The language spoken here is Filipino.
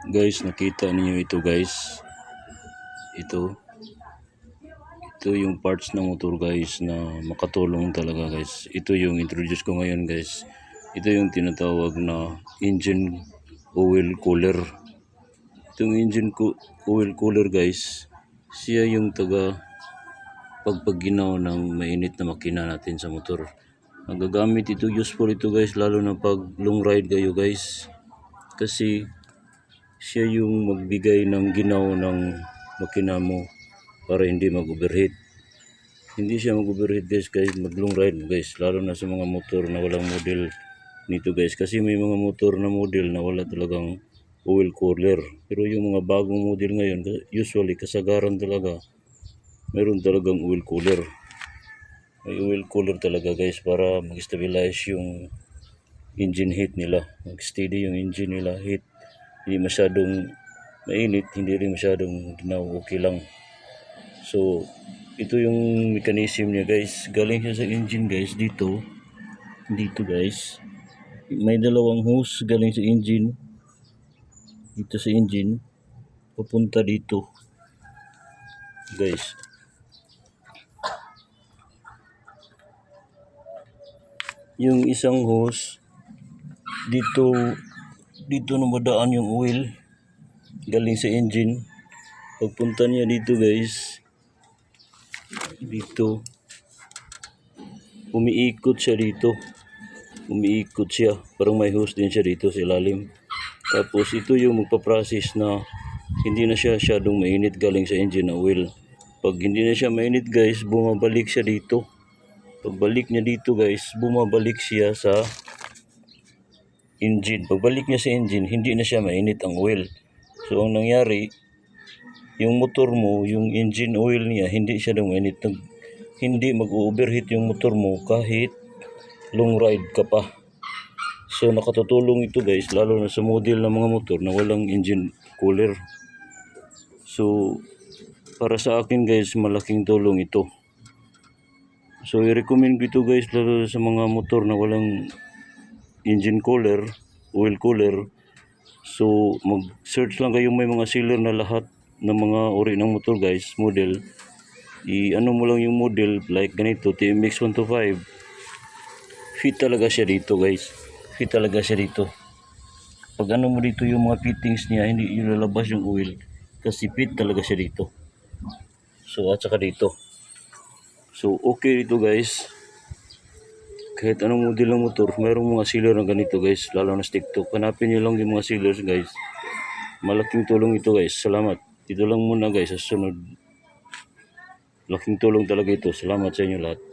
Guys, nakita niyo ito guys. Ito yung parts ng motor guys na makatulong talaga guys. Ito yung introduce ko ngayon guys. Ito yung tinatawag na engine oil cooler. Itong engine oil cooler guys, siya yung taga pagpaginaw ng mainit na makina natin sa motor. Nagagamit ito, useful ito guys, lalo na pag long ride kayo guys. Kasi siya yung magbigay ng ginaw ng makina mo para hindi mag-overheat. Hindi siya mag-overheat guys, mag long ride guys, lalo na sa mga motor na walang model nito guys. Kasi may mga motor na model na wala talagang oil cooler. Pero yung mga bagong model ngayon, usually kasagaran talaga, mayroon talagang oil cooler. May oil cooler talaga guys para mag-stabilize yung engine heat nila. Mag-steady yung engine nila heat. Hindi masyadong mainit, hindi rin masyadong ginaw, okay lang. So, ito yung mechanism niya guys. Galing siya sa engine guys, dito guys. May dalawang hose galing sa engine. Dito sa engine, papunta dito. Guys. Yung isang hose, dito na madaan yung oil galing sa engine. Pagpunta niya dito guys, dito umiikot siya, parang may hose din siya dito sa ilalim. Tapos ito yung magpa-process na hindi na siya masyadong mainit galing sa engine na oil. Pag hindi na siya mainit guys, bumabalik siya dito. Pagbalik niya dito guys, bumabalik siya sa engine. Pagbalik niya sa engine, hindi na siya mainit ang oil. So ang nangyari, yung motor mo, yung engine oil niya, hindi siya mainit. Hindi mag-overheat yung motor mo kahit long ride ka pa. So nakatutulong ito guys, lalo na sa model ng mga motor na walang engine cooler. So para sa akin guys, malaking tulong ito. So i-recommend ko ito guys, lalo sa mga motor na walang engine cooler, oil cooler. So mag-search lang kayo, may mga sealer na lahat ng mga uri ng motor guys, model. I-ano mo lang yung model, like ganito, TMX 125. Fit talaga siya dito guys. Fit talaga siya dito. Pag ano mo dito yung mga fittings niya, hindi yung lalabas yung oil. Kasi fit talaga siya dito. So at saka dito. So okay dito guys. Kahit anong model ng motor, mayroong mga sealer na ganito guys, lalo na stick to. Hanapin nyo lang yung mga sealers guys. Malaking tulong ito guys. Salamat. Dito lang muna guys sa sunod. Laking tulong talaga ito. Salamat sa inyo lahat.